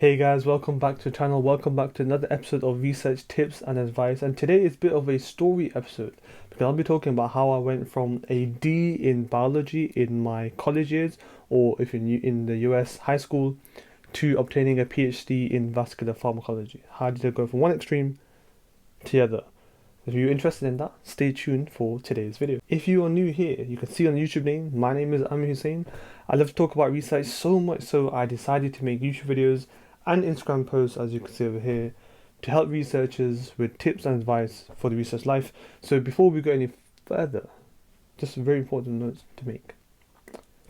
Hey guys, welcome back to the channel. Welcome back to another episode of research tips and advice. And today is a bit of a story episode because I'll be talking about how I went from a D in biology in my college years, or if you're in the US, high school, to obtaining a PhD in vascular pharmacology. How did I go from one extreme to the other? If you're interested in that, stay tuned for today's video. If you are new here, you can see on the YouTube name, my name is Aamir Hussain. I love to talk about research so much so I decided to make YouTube videos and Instagram posts, as you can see over here, to help researchers with tips and advice for the research life. So before we go any further, just a very important note to make.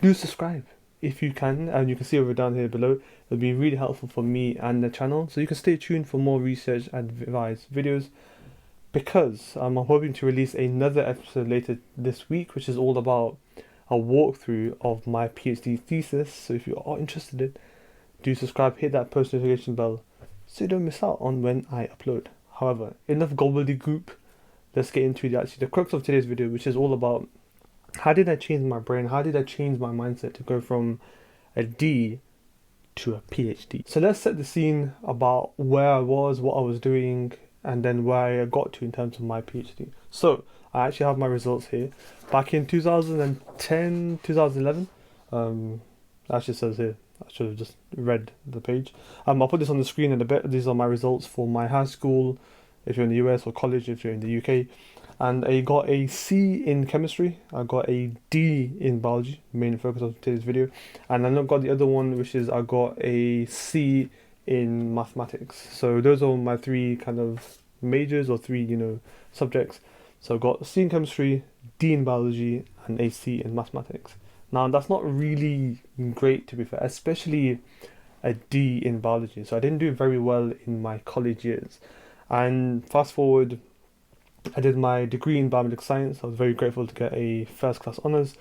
Do subscribe if you can, and you can see over down here below. It'll be really helpful for me and the channel, so you can stay tuned for more research advice videos because I'm hoping to release another episode later this week, which is all about a walkthrough of my PhD thesis. So if you are interested in, do subscribe, hit that post notification bell so you don't miss out on when I upload. However, enough gobbledygook. Let's get into the crux of today's video, which is all about how did I change my brain, how did I change my mindset to go from a D to a PhD. So let's set the scene about where I was, what I was doing, and then where I got to in terms of my PhD. So I actually have my results here. Back in 2010, 2011, actually says here, I should have just read the page. I'll put this on the screen in a bit. These are my results for my high school, if you're in the US, or college if you're in the UK. And I got a C in chemistry. I got a D in biology, main focus of today's video. And then I got the other one, which is I got a C in mathematics. So those are my three kind of majors, or three, subjects. So I got a C in chemistry, D in biology, and a C in mathematics. Now that's not really great, to be fair, especially a D in biology. So I didn't do very well in my college years. And fast forward, I did my degree in biomedical science. I was very grateful to get a first class honours.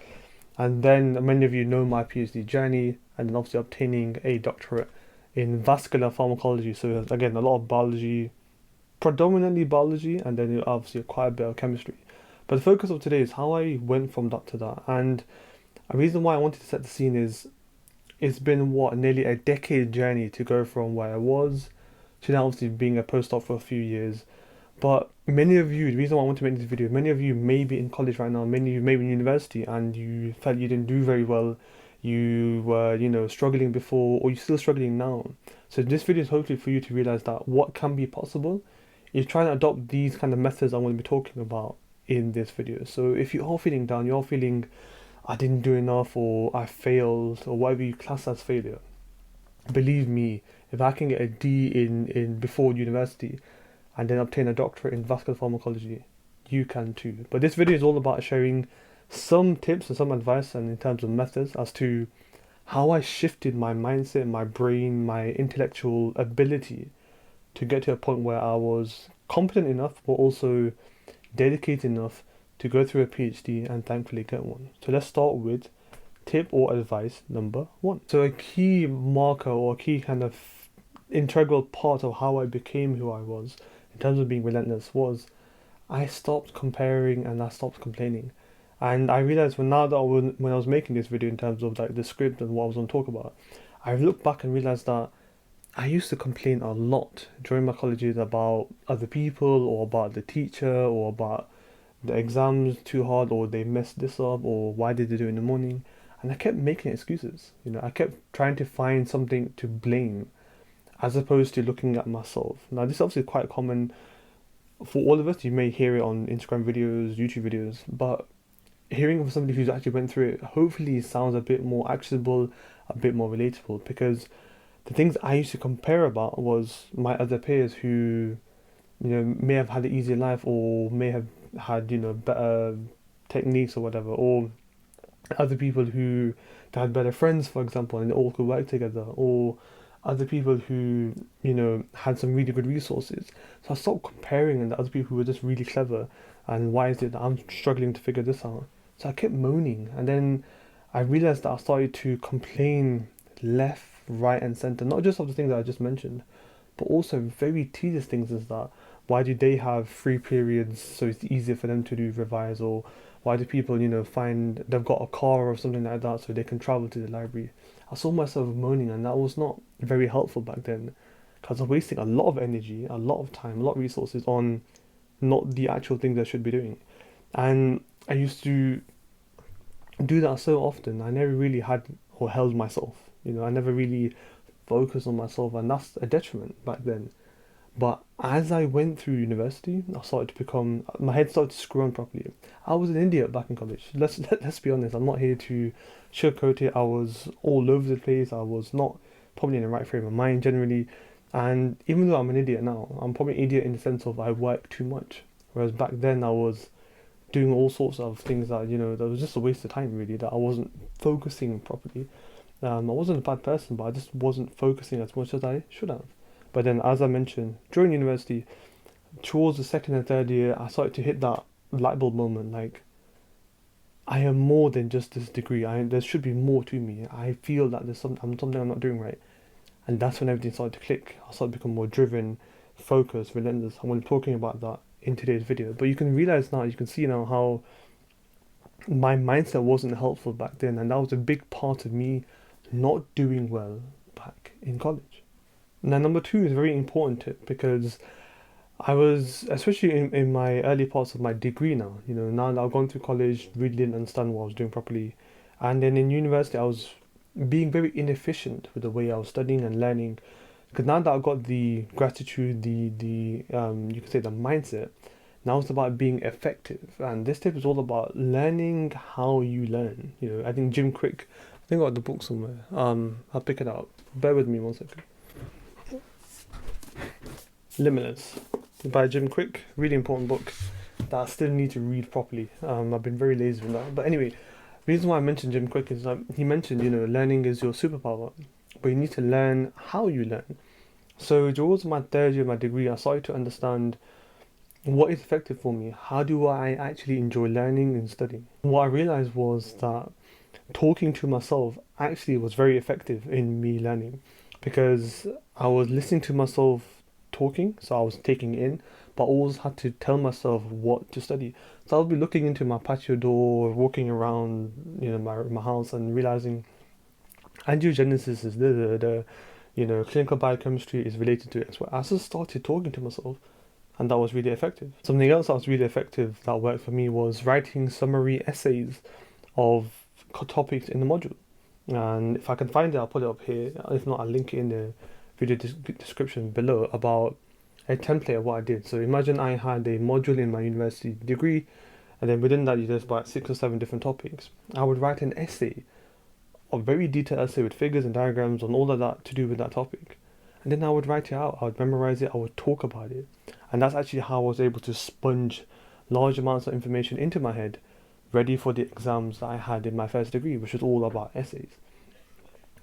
And then many of you know my PhD journey, and then obviously obtaining a doctorate in vascular pharmacology. So again, a lot of biology, predominantly biology, and then obviously quite a bit of chemistry. But the focus of today is how I went from that to that. And a reason why I wanted to set the scene is it's been nearly a decade journey to go from where I was to now obviously being a postdoc for a few years. But many of you, the reason why I want to make this video, many of you may be in college right now, many of you may be in university, and you felt you didn't do very well. You were, struggling before, or you're still struggling now. So this video is hopefully for you to realize that what can be possible is trying to adopt these kind of methods I'm going to be talking about in this video. So if you are feeling down, you're feeling I didn't do enough, or I failed, or whatever you class as failure, believe me, if I can get a D in before university and then obtain a doctorate in vascular pharmacology, you can too. But this video is all about sharing some tips and some advice, and in terms of methods as to how I shifted my mindset, my brain, my intellectual ability to get to a point where I was competent enough but also dedicated enough to go through a PhD and thankfully get one. So let's start with tip or advice number one. So a key marker, or a key kind of integral part of how I became who I was in terms of being relentless, was I stopped comparing and I stopped complaining. And I realized when I was making this video in terms of like the script and what I was going to talk about, I looked back and realized that I used to complain a lot during my college years about other people, or about the teacher, or about the exams too hard, or they messed this up, or why did they do it in the morning. And I kept making excuses. I kept trying to find something to blame as opposed to looking at myself. Now this is obviously quite common for all of us. You may hear it on Instagram videos, YouTube videos, but hearing from somebody who's actually went through it hopefully sounds a bit more accessible, a bit more relatable, because the things I used to compare about was my other peers who, may have had an easier life, or may have had, better techniques or whatever, or other people who had better friends, for example, and they all could work together, or other people who, had some really good resources. So I stopped comparing and the other people who were just really clever, and why is it that I'm struggling to figure this out? So I kept moaning, and then I realized that I started to complain left, right, and center, not just of the things that I just mentioned, but also very tedious things. Is that why do they have free periods so it's easier for them to do revise, or why do people find they've got a car or something like that so they can travel to the library? I saw myself moaning, and that was not very helpful back then because I'm wasting a lot of energy, a lot of time, a lot of resources on not the actual things I should be doing. And I used to do that so often. I never really had or held myself. I never really focused on myself, and that's a detriment back then. But as I went through university, I started to become my head started to screw on properly. I was an idiot back in college. Let's be honest. I'm not here to sugarcoat it. I was all over the place. I was not probably in the right frame of mind generally. And even though I'm an idiot now, I'm probably an idiot in the sense of I work too much. Whereas back then I was doing all sorts of things that that was just a waste of time really. That I wasn't focusing properly. I wasn't a bad person, but I just wasn't focusing as much as I should have. But then, as I mentioned, during university, towards the second and third year, I started to hit that light bulb moment. Like, I am more than just this degree. There should be more to me. I feel that something I'm not doing right, and that's when everything started to click. I started to become more driven, focused, relentless. I'm going to be talking about that in today's video. But you can realize now, you can see now how my mindset wasn't helpful back then, and that was a big part of me not doing well back in college. Now, number two is a very important tip because I was, especially in my early parts of my degree now, now that I've gone through college, really didn't understand what I was doing properly. And then in university, I was being very inefficient with the way I was studying and learning. Because now that I've got the gratitude, the you could say the mindset, now it's about being effective. And this tip is all about learning how you learn. I think Jim Quick, I think I got the book somewhere. I'll pick it up. Bear with me one second. Limitless by Jim Quick, really important book that I still need to read properly. I've been very lazy with that. But anyway, the reason why I mentioned Jim Quick is he mentioned, learning is your superpower, but you need to learn how you learn. So towards my third year of my degree, I started to understand what is effective for me. How do I actually enjoy learning and studying? What I realized was that talking to myself actually was very effective in me learning because I was listening to myself talking, so I was taking it in, but I always had to tell myself what to study. So I'll be looking into my patio door, walking around, my house, and realizing angiogenesis is clinical biochemistry is related to it. So I just started talking to myself, and that was really effective. Something else that was really effective that worked for me was writing summary essays of topics in the module. And if I can find it, I'll put it up here. If not, I'll link it in the video description below about a template of what I did. So imagine I had a module in my university degree, and then within that there's about 6 or 7 different topics. I would write an essay, a very detailed essay with figures and diagrams on all of that to do with that topic. And then I would write it out, I would memorize it, I would talk about it. And that's actually how I was able to sponge large amounts of information into my head, ready for the exams that I had in my first degree, which was all about essays.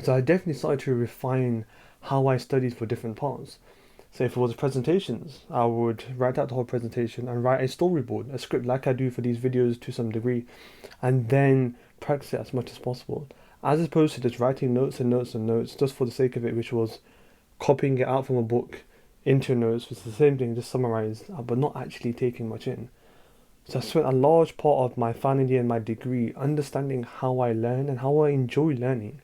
So I definitely started to refine how I studied for different parts. So if it was presentations, I would write out the whole presentation and write a storyboard, a script like I do for these videos to some degree, and then practice it as much as possible. As opposed to just writing notes and notes and notes just for the sake of it, which was copying it out from a book into notes, which is the same thing, just summarized, but not actually taking much in. So I spent a large part of my final year and my degree understanding how I learn and how I enjoy learning.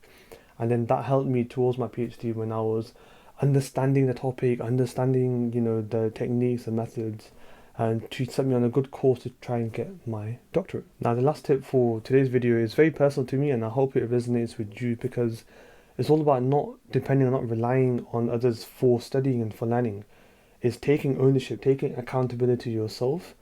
And then that helped me towards my PhD when I was understanding the topic, understanding, the techniques and methods, and to set me on a good course to try and get my doctorate. Now, the last tip for today's video is very personal to me, and I hope it resonates with you because it's all about not depending on, not relying on others for studying and for learning. It's taking ownership, taking accountability yourself,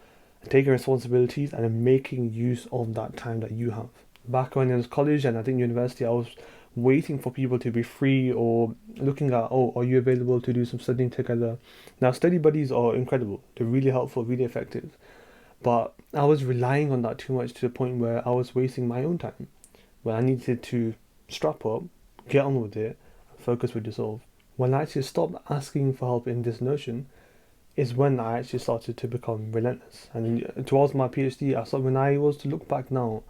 taking responsibilities, and making use of that time that you have. Back when I was college and I think university, I was waiting for people to be free or looking at, oh, are you available to do some studying together? Now, study buddies are incredible. They're really helpful, really effective. But I was relying on that too much to the point where I was wasting my own time. When I needed to strap up, get on with it, focus with yourself. When I actually stopped asking for help in this notion is when I actually started to become relentless. And towards my PhD, I thought when I was to look back now,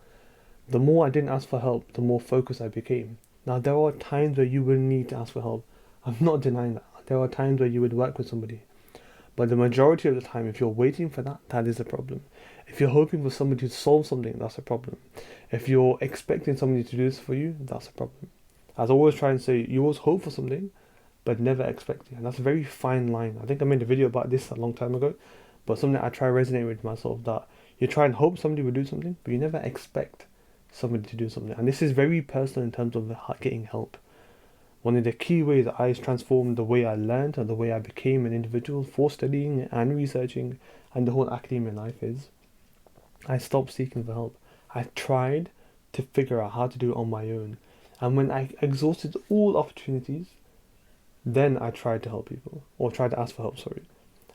the more I didn't ask for help, the more focused I became. Now, there are times where you will need to ask for help. I'm not denying that. There are times where you would work with somebody. But the majority of the time, if you're waiting for that, that is a problem. If you're hoping for somebody to solve something, that's a problem. If you're expecting somebody to do this for you, that's a problem. As I always try and say, you always hope for something, but never expect it. And that's a very fine line. I think I made a video about this a long time ago, but something I try to resonate with myself, that you try and hope somebody will do something, but you never expect somebody to do something. And this is very personal in terms of getting help. One of the key ways that I transformed the way I learned and the way I became an individual for studying and researching and the whole academia life is I stopped seeking for help. I tried to figure out how to do it on my own. And when I exhausted all opportunities, then I tried to help people, or tried to ask for help, sorry.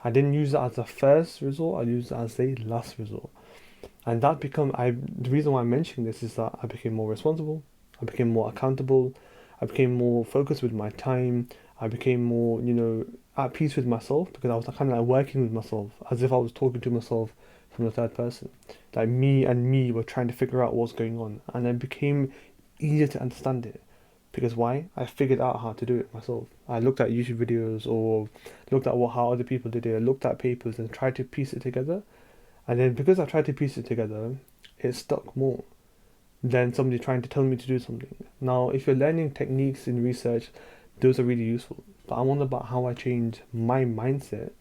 I didn't use it as a first resort, I used it as a last resort. And the reason why I'm mentioning this is that I became more responsible, I became more accountable, I became more focused with my time, I became more, at peace with myself, because I was kind of like working with myself, as if I was talking to myself from the third person. Like me and me were trying to figure out what's going on, and it became easier to understand it. Because why? I figured out how to do it myself. I looked at YouTube videos or looked at how other people did it, looked at papers and tried to piece it together. And then because I tried to piece it together, it stuck more than somebody trying to tell me to do something. Now, if you're learning techniques in research, those are really useful. But I'm on about how I changed my mindset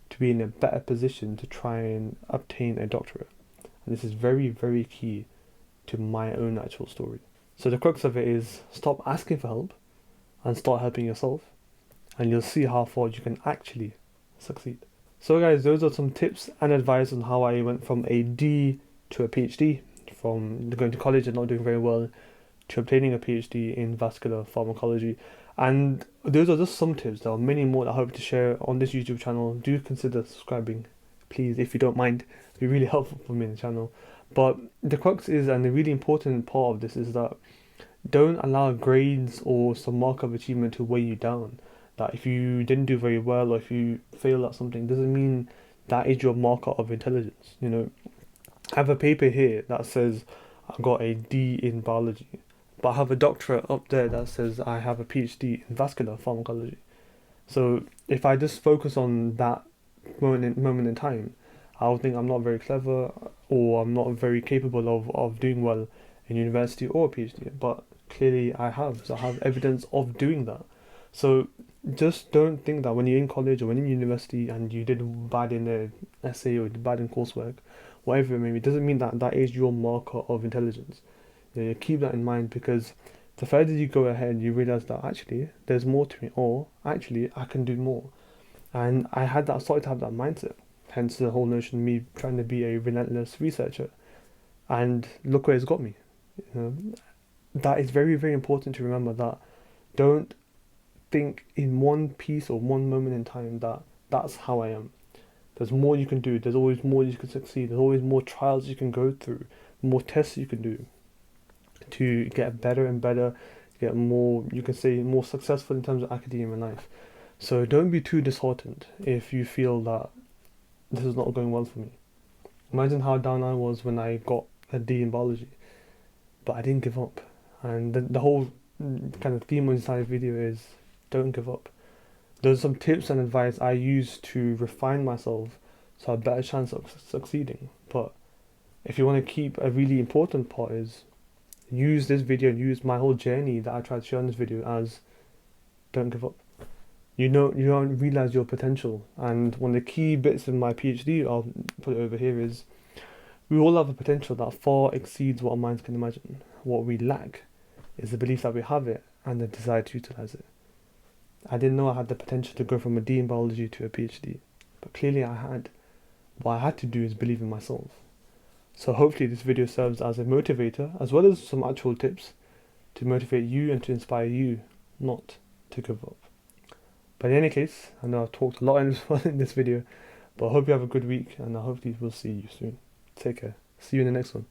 to be in a better position to try and obtain a doctorate. And this is very, very key to my own actual story. So the crux of it is stop asking for help and start helping yourself, and you'll see how far you can actually succeed. So guys, those are some tips and advice on how I went from a D to a PhD, from going to college and not doing very well to obtaining a PhD in vascular pharmacology. And those are just some tips. There are many more that I hope to share on this YouTube channel. Do consider subscribing, please, if you don't mind. It'd be really helpful for me in the channel. But the crux is, and the really important part of this is that don't allow grades or some mark of achievement to weigh you down. That if you didn't do very well or if you fail at something, doesn't mean that is your marker of intelligence. I have a paper here that says I got a D in biology, but I have a doctorate up there that says I have a PhD in vascular pharmacology. So if I just focus on that moment in time, I'll think I'm not very clever or I'm not very capable of doing well in university or a PhD. But clearly I have. So I have evidence of doing that. So just don't think that when you're in college or when in university and you did bad in the essay or did bad in coursework, whatever it may be, doesn't mean that that is your marker of intelligence. Keep that in mind, because the further you go ahead, you realize that actually there's more to me, or actually I can do more. And started to have that mindset. Hence the whole notion of me trying to be a relentless researcher. And look where it's got me. That is very, very important to remember, that don't think in one piece or one moment in time that that's how I am. There's more you can do. There's always more you can succeed. There's always more trials you can go through, more tests you can do to get better and better, get more, you can say, more successful in terms of academia life. So don't be too disheartened if you feel that this is not going well for me. Imagine how down I was when I got a D in biology, but I didn't give up. And the whole kind of theme inside the video is don't give up. Those are some tips and advice I use to refine myself so I have a better chance of succeeding. But if you want to keep, a really important part is use this video and use my whole journey that I tried to share in this video as don't give up. You don't realize your potential. And one of the key bits in my PhD, I'll put it over here, is we all have a potential that far exceeds what our minds can imagine. What we lack is the belief that we have it and the desire to utilize it. I didn't know I had the potential to go from a D in biology to a PhD, but clearly I had. What I had to do is believe in myself. So hopefully this video serves as a motivator, as well as some actual tips to motivate you and to inspire you not to give up. But in any case, I know I've talked a lot in this video, but I hope you have a good week, and I hopefully will see you soon. Take care. See you in the next one.